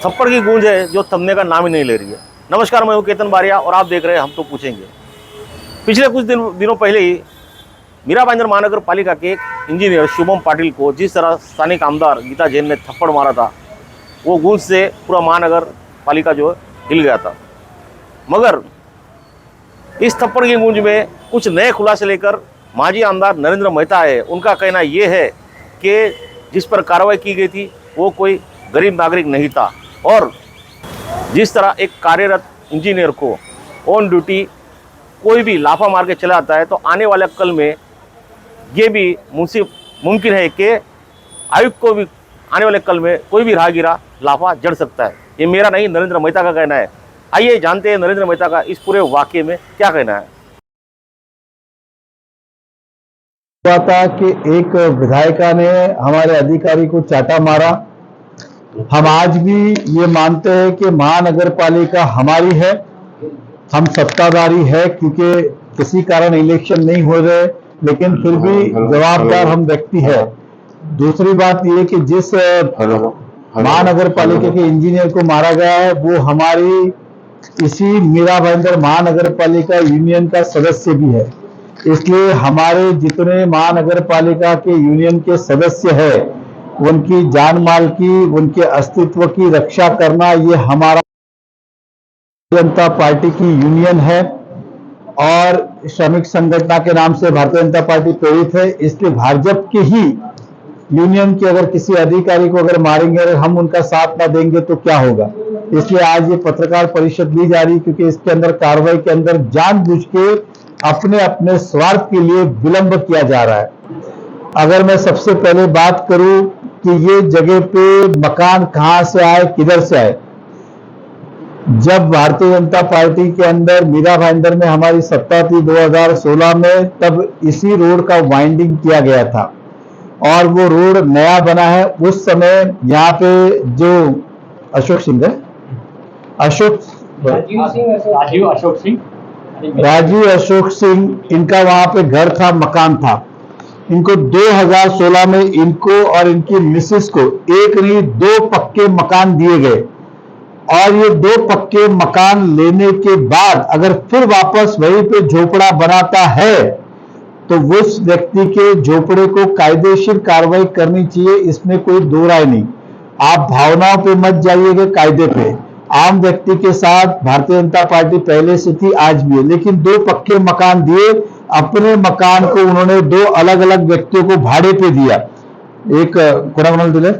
थप्पड़ की गूंज है जो थमने का नाम ही नहीं ले रही है। नमस्कार, मैं हूं केतन बारिया और आप देख रहे हैं हम तो पूछेंगे। पिछले कुछ दिनों पहले ही मीरा भाईंदर महानगर पालिका के एक इंजीनियर शुभम पाटिल को जिस तरह स्थानिक आमदार गीता जैन ने थप्पड़ मारा था, वो गूंज से पूरा महानगर पालिका जो हिल गया था। मगर इस थप्पड़ की गूंज में कुछ नए खुलासे लेकर माजी आमदार नरेंद्र मेहता है। उनका कहना ये है कि जिस पर कार्रवाई की गई थी वो कोई गरीब नागरिक नहीं था, और जिस तरह एक कार्यरत इंजीनियर को ऑन ड्यूटी कोई भी लाफा मार के चला आता है, तो आने वाले कल में ये भी मुमकिन है कि आयुक्त को भी आने वाले कल में कोई भी राहगीरा लाफा जड़ सकता है। ये मेरा नहीं, नरेंद्र मेहता का कहना है। आइए जानते हैं नरेंद्र मेहता का इस पूरे वाकये में क्या कहना है। हुआ था कि एक विधायिका ने हमारे अधिकारी को चाटा मारा। हम आज भी ये मानते हैं कि महानगर पालिका हमारी है, हम सत्ताधारी है, क्योंकि किसी कारण इलेक्शन नहीं हो रहे, लेकिन फिर भी जवाबदार हम व्यक्ति है। दूसरी बात ये कि जिस महानगर पालिका के इंजीनियर को मारा गया है वो हमारी इसी मीरा भाईंदर महानगर पालिका यूनियन का सदस्य भी है। इसलिए हमारे जितने महानगर पालिका के यूनियन के सदस्य हैं, उनकी जान माल की, उनके अस्तित्व की रक्षा करना ये हमारा जनता पार्टी की यूनियन है। और श्रमिक संगठन के नाम से भारतीय जनता पार्टी प्रेरित है। इसलिए भाजपा के ही यूनियन के अगर किसी अधिकारी को अगर मारेंगे, अगर हम उनका साथ ना देंगे तो क्या होगा। इसलिए आज ये पत्रकार परिषद ली जा रही, क्योंकि इसके अंदर कार्रवाई के अंदर जानबूझ के अपने अपने स्वार्थ के लिए विलंब किया जा रहा है। अगर मैं सबसे पहले बात करूं कि ये जगह पे मकान कहां से आए, किधर से आए। जब भारतीय जनता पार्टी के अंदर मीरा भाईंदर में हमारी सत्ता थी 2016 में, तब इसी रोड का वाइंडिंग किया गया था और वो रोड नया बना है। उस समय यहाँ पे जो अशोक सिंह है, राजीव अशोक सिंह, इनका वहां पे घर था, मकान था। इनको 2016 में इनको और इनकी मिसेस को एक नहीं 2 पक्के मकान दिए गए। और ये 2 पक्के मकान लेने के बाद अगर फिर वापस वहीं पे झोपड़ा बनाता है तो उस व्यक्ति के झोपड़े को कायदेशीर कार्रवाई करनी चाहिए, इसमें कोई दो राय नहीं। आप भावनाओं पे मत जाइएगा, कायदे पे। आम व्यक्ति के साथ भारतीय जनता पार्टी पहले से थी, आज भी है। लेकिन 2 पक्के मकान दिए, अपने मकान को उन्होंने 2 अलग अलग व्यक्तियों को भाड़े पे दिया। एक कोड़ा दिले,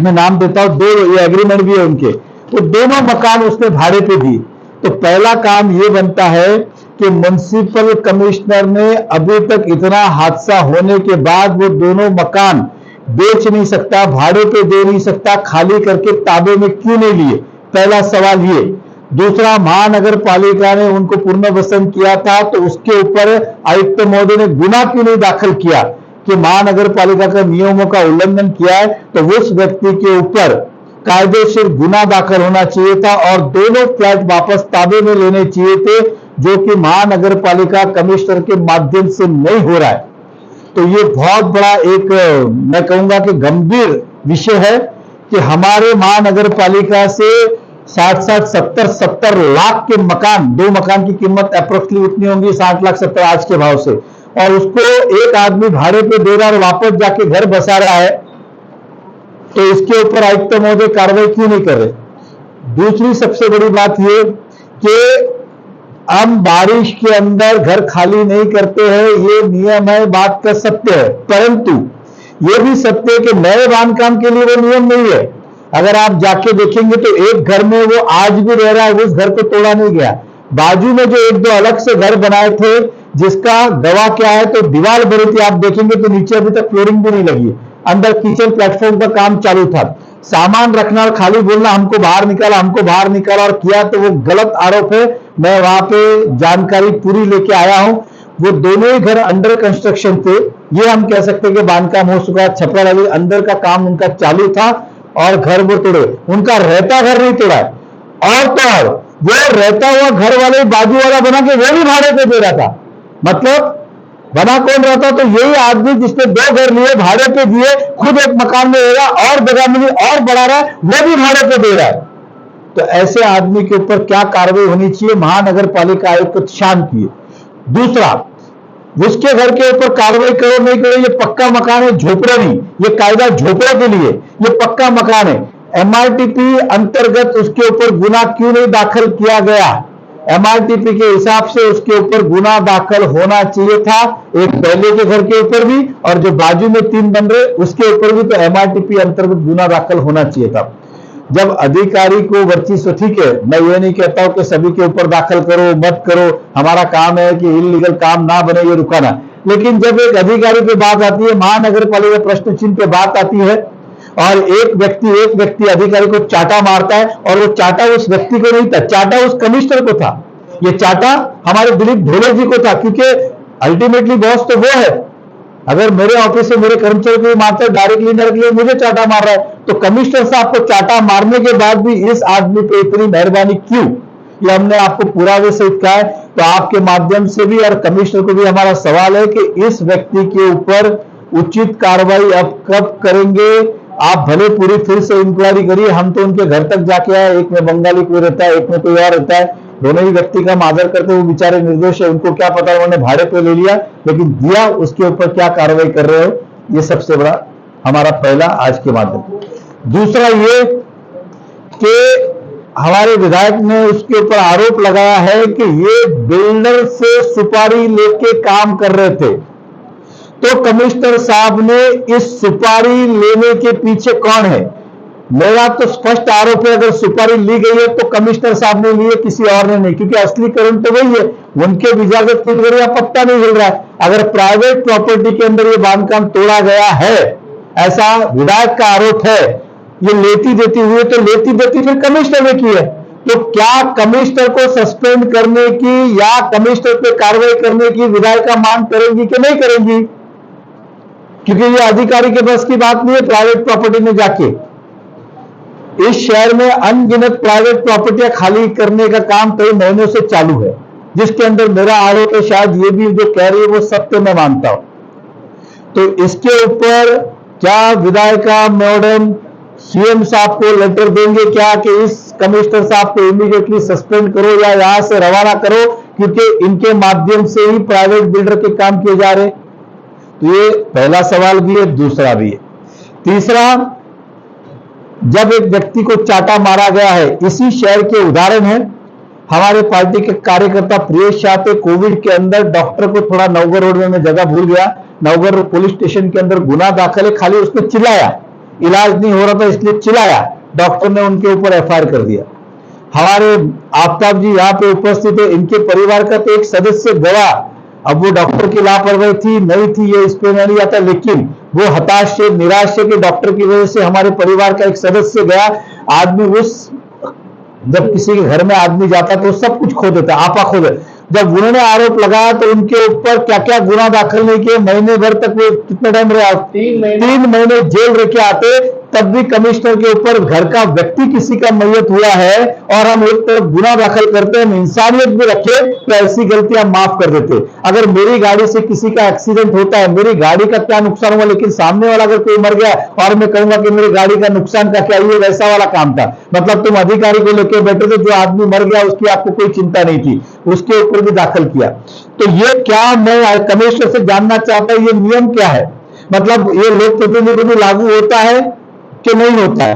मैं नाम देता हूं, 2 ये एग्रीमेंट भी है उनके, तो दोनों मकान उसने भाड़े पे दिए। तो पहला काम ये बनता है कि म्युनिसिपल कमिश्नर ने अभी तक इतना हादसा होने के बाद वो दोनों मकान बेच नहीं सकता, भाड़े पे दे नहीं सकता, खाली करके ताबे में क्यों नहीं लिए, पहला सवाल ये। दूसरा, महानगर पालिका ने उनको पुनर्वसन किया था, तो उसके ऊपर आयुक्त महोदय ने गुना क्यों नहीं दाखिल किया कि महानगर पालिका के नियमों का उल्लंघन किया है। तो उस व्यक्ति के ऊपर कायदेशीर गुना दाखिल होना चाहिए था और दोनों फ्लैट वापस ताबे में लेने चाहिए थे, जो कि महानगर पालिका कमिश्नर के माध्यम से नहीं हो रहा है। तो ये बहुत बड़ा एक, मैं कहूंगा कि गंभीर विषय है कि हमारे महानगर पालिका से 60-70 लाख के मकान, 2 मकान की कीमत अप्रोक्सीमेटली उतनी होंगी 60 लाख 70 आज के भाव से, और उसको एक आदमी भाड़े पे दे रहा है और वापस जाके घर बसा रहा है। तो इसके ऊपर आयुक्त महोदय कार्रवाई क्यों नहीं कर रहे। दूसरी सबसे बड़ी बात यह कि हम बारिश के अंदर घर खाली नहीं करते हैं, ये नियम है, बात का सत्य है, परंतु ये भी सत्य है कि नए बांधकाम के लिए वो नियम नहीं है। अगर आप जाके देखेंगे तो एक घर में वो आज भी रह रहा है, उस घर को तोड़ा नहीं गया। बाजू में जो 1-2 अलग से घर बनाए थे, जिसका गवाह क्या है, तो दीवार बनी थी, आप देखेंगे तो नीचे अभी तक फ्लोरिंग भी नहीं लगी, अंदर किचन प्लेटफॉर्म का काम चालू था। सामान रखना और खाली बोलना हमको बाहर निकाला और किया, तो वो गलत आरोप है। मैं वहां पे जानकारी पूरी लेके आया हूं। वो दोनों ही घर अंडर कंस्ट्रक्शन थे, ये हम कह सकते हैं कि बांधकाम हो चुका है, छपरा लगी, अंदर का काम उनका चालू था और घर वो तोड़े। उनका रहता घर नहीं तोड़ा है, और तो और वो रहता हुआ घर वाले बाजू वाला बना के वो भी भाड़े पे दे रहा था। मतलब बना कौन रहा था? तो यही आदमी जिसने 2 घर लिए, भाड़े पे दिए, खुद एक मकान में रहेगा, और जगह मिली और बढ़ा रहा है, वो भी भाड़े पे दे रहा है। तो ऐसे आदमी के ऊपर क्या कार्रवाई होनी चाहिए? महानगर पालिका आयुक्त को शांत किए। दूसरा, उसके घर के ऊपर कार्रवाई करो नहीं करो, ये पक्का मकान है, झोपड़ा नहीं, ये कायदा झोपड़ों के लिए, ये पक्का मकान है। एमआरटीपी अंतर्गत उसके ऊपर गुना क्यों नहीं दाखिल किया गया? एमआरटीपी के हिसाब से उसके ऊपर गुना दाखिल होना चाहिए था, एक पहले के घर के ऊपर भी और जो बाजू में 3 बन रहे उसके ऊपर भी, तो एमआरटीपी अंतर्गत गुना दाखिल होना चाहिए था। जब अधिकारी को वर्चस्व, ठीक है, मैं ये नहीं कहता हूं कि सभी के ऊपर दाखिल करो, मत करो, हमारा काम है कि इलीगल काम ना बने, ये रुकाना। लेकिन जब एक अधिकारी पे बात आती है, महानगर पालिका प्रश्न चिन्ह पे बात आती है, और एक व्यक्ति अधिकारी को चाटा मारता है, और वो चाटा उस व्यक्ति को नहीं था, चाटा उस कमिश्नर को था। ये चाटा हमारे दिलीप ढोले जी को था, क्योंकि अल्टीमेटली बॉस तो वो है। अगर मेरे ऑफिस से मेरे कर्मचारी को मारता है, डायरेक्टली इनडायरेक्टली मुझे चाटा मार रहा है, तो कमिश्नर साहब को चाटा मारने के बाद भी इस आदमी पे इतनी मेहरबानी क्यों? ये हमने आपको पुरावे सहित कहा है। तो आपके माध्यम से भी और कमिश्नर को भी हमारा सवाल है कि इस व्यक्ति के ऊपर उचित कार्रवाई अब कब करेंगे? आप भले पूरी फिर से इंक्वायरी करिए, हम तो उनके घर तक जाके आए, एक में बंगाली कोई रहता है, एक में कोई और रहता है, दोनों ही व्यक्ति का हम आदर करते हैं, वो बेचारे निर्दोष है, उनको क्या पता उन्होंने भाड़े पे ले लिया, लेकिन दिया, उसके ऊपर क्या कार्रवाई कर रहे हो? ये सबसे बड़ा हमारा पहला आज के माध्यम। दूसरा ये कि हमारे विधायक ने उसके ऊपर आरोप लगाया है कि ये बिल्डर से सुपारी लेके काम कर रहे थे। तो कमिश्नर साहब ने इस सुपारी लेने के पीछे कौन है? मेरा तो स्पष्ट आरोप है, अगर सुपारी ली गई है तो कमिश्नर साहब ने ली है, किसी और ने नहीं, क्योंकि असली कारण तो वही है, उनके इजाजत के बगैर पत्ता नहीं हिल रहा है। अगर प्राइवेट प्रॉपर्टी के अंदर ये बांधकाम तोड़ा गया है, ऐसा विधायक का आरोप है, ये लेती देती हुई, तो लेती देती फिर कमिश्नर ने की है, तो क्या कमिश्नर को सस्पेंड करने की या कमिश्नर पे कार्रवाई करने की विधायिका मांग करेंगी कि नहीं करेंगी? क्योंकि ये अधिकारी के बस की बात नहीं है। प्राइवेट प्रॉपर्टी में जाके इस शहर में अनगिनत प्राइवेट प्रॉपर्टियां खाली करने का काम कई महीनों से चालू है, जिसके अंदर मेरा आरोप है, शायद ये भी जो कह रही है वो सत्य मैं मानता हूं। तो इसके ऊपर क्या विधायिका मैडम सीएम साहब को लेटर देंगे क्या कि इस कमिश्नर साहब को इमीडिएटली सस्पेंड करो या यहां से रवाना करो, क्योंकि इनके माध्यम से ही प्राइवेट बिल्डर के काम किए जा रहे? तो ये पहला सवाल भी है, दूसरा भी है। तीसरा, जब एक व्यक्ति को चाटा मारा गया है, इसी शहर के उदाहरण है, हमारे पार्टी के कार्यकर्ता प्रियेश शाह थे, कोविड के अंदर डॉक्टर को थोड़ा नवगर रोड में मैं जगह भूल गया, नवगर पुलिस स्टेशन के अंदर गुना दाखिल है, खाली उसने चिल्लाया, इलाज नहीं हो रहा था इसलिए चिल्लाया, डॉक्टर ने उनके ऊपर एफआईआर कर दिया। हमारे आफ्ताब जी यहाँ पे उपस्थित है, इनके परिवार का तो एक सदस्य गया, अब वो डॉक्टर की लापरवाही थी नहीं थी ये इस पे नहीं आता, लेकिन वो हताश से निराश से कि डॉक्टर की वजह से हमारे परिवार का एक सदस्य गया। आदमी उस, जब किसी के घर में आदमी जाता है तो सब कुछ खो देता, आपा खो देता। जब उन्होंने आरोप लगाया तो उनके ऊपर क्या क्या गुना दाखिल नहीं किए, महीने भर तक वो कितने टाइम रहे? 3 महीने जेल रह के आते, तब भी कमिश्नर के ऊपर घर का व्यक्ति किसी का मैयत हुआ है और हम एक तरफ गुना दाखिल करते हैं, इंसानियत भी रखे तो ऐसी गलतियां माफ कर देते। अगर मेरी गाड़ी से किसी का एक्सीडेंट होता है, मेरी गाड़ी का क्या नुकसान हुआ, लेकिन सामने वाला अगर कोई मर गया और मैं कहूंगा कि मेरी गाड़ी का नुकसान का क्या, ये वैसा वाला काम था। मतलब तुम अधिकारी को लेकर बैठे थे, जो आदमी मर गया उसकी आपको कोई चिंता नहीं थी, उसके ऊपर भी दाखिल किया। तो ये क्या, मैं कमिश्नर से जानना चाहता हूं, ये नियम क्या है? मतलब ये लोक प्रतिनिधि भी लागू होता है कि नहीं होता है,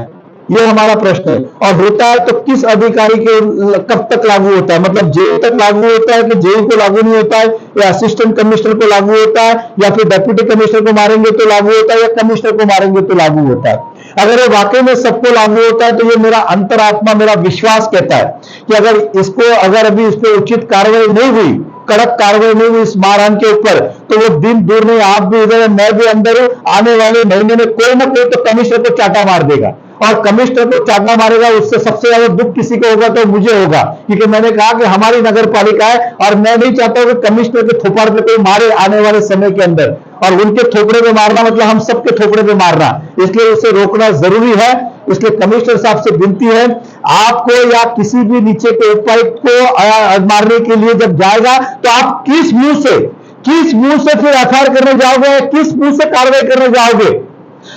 ये हमारा प्रश्न है। और होता है तो किस अधिकारी के कब तक लागू होता है? मतलब जेल तक लागू होता है कि जेल को लागू नहीं होता है, या असिस्टेंट कमिश्नर को लागू होता है, या फिर डिप्टी कमिश्नर को मारेंगे तो लागू होता है, या कमिश्नर को मारेंगे तो लागू होता है? अगर ये वाकई में सबको लागू होता है तो ये मेरा अंतरात्मा, मेरा विश्वास कहता है कि अगर अभी इस पर उचित कार्रवाई नहीं हुई, कड़क कार्रवाई नहीं हुई इस मारहान के ऊपर, तो वो दिन दूर नहीं, आप भी इधर, मैं भी अंदर हूं, आने वाले महीने में कोई ना कोई तो कमिश्नर को चाटा मार देगा। और कमिश्नर को चाटा मारेगा, उससे सबसे ज्यादा दुख किसी को होगा तो मुझे होगा, क्योंकि मैंने कहा कि हमारी नगर पालिका है और मैं नहीं चाहता हूं कि कमिश्नर के थोपड़ पे कोई मारे आने वाले समय के अंदर, और उनके थोपड़े पे मारना मतलब हम सबके थोपड़े पे मारना, इसलिए उसे रोकना जरूरी है। इसलिए कमिश्नर साहब से विनती है, आपको या किसी भी नीचे के उपायुक्त को मारने के लिए जब जाएगा तो आप किस मुंह से, किस मुंह से फिर एफआईआर करने जाओगे, किस मुंह से कार्रवाई करने जाओगे?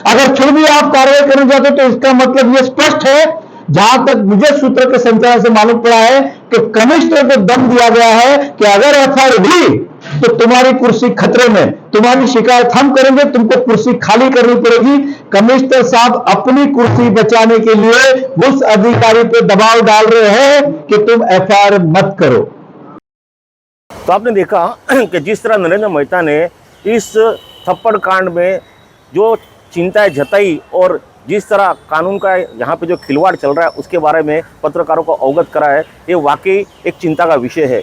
अगर फिर भी आप कार्रवाई करने जाते हो तो इसका मतलब यह स्पष्ट है, जहां तक मुझे सूत्र के संचालन से मालूम पड़ा है कि कमिश्नर को दम दिया गया है कि अगर एफआईआर हुई तो तुम्हारी कुर्सी खतरे में, तुम्हारी शिकायत हम करेंगे, तुमको कुर्सी खाली करनी पड़ेगी। कमिश्नर साहब अपनी कुर्सी बचाने के लिए उस अधिकारी पे दबाव डाल रहे हैं कि तुम एफआईआर मत करो। तो आपने देखा कि जिस तरह नरेंद्र मेहता ने इस थप्पड़ कांड में जो चिंताएं जताई और जिस तरह कानून का यहाँ पे जो खिलवाड़ चल रहा है उसके बारे में पत्रकारों को अवगत करा है, ये वाकई एक चिंता का विषय है।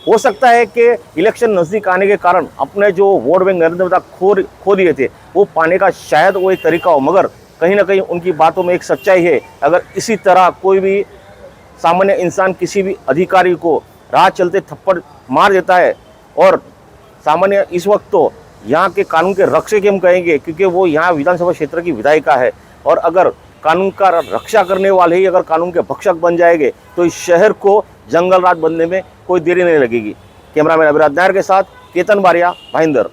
हो सकता है कि इलेक्शन नज़दीक आने के कारण अपने जो वोट बैंक नरेंद्र मेहता खो दिए थे वो पाने का शायद वो एक तरीका हो, मगर कहीं ना कहीं उनकी बातों में एक सच्चाई है। अगर इसी तरह कोई भी सामान्य इंसान किसी भी अधिकारी को राह चलते थप्पड़ मार देता है, और सामान्य इस वक्त तो यहाँ के कानून के रक्षक हम कहेंगे क्योंकि वो यहाँ विधानसभा क्षेत्र की विधायिका है, और अगर कानून का रक्षा करने वाले ही अगर कानून के भक्षक बन जाएंगे तो इस शहर को जंगल राज बनने में कोई देरी नहीं लगेगी। कैमरामैन अभिराज नायर के साथ केतन बारिया, भाईंदर।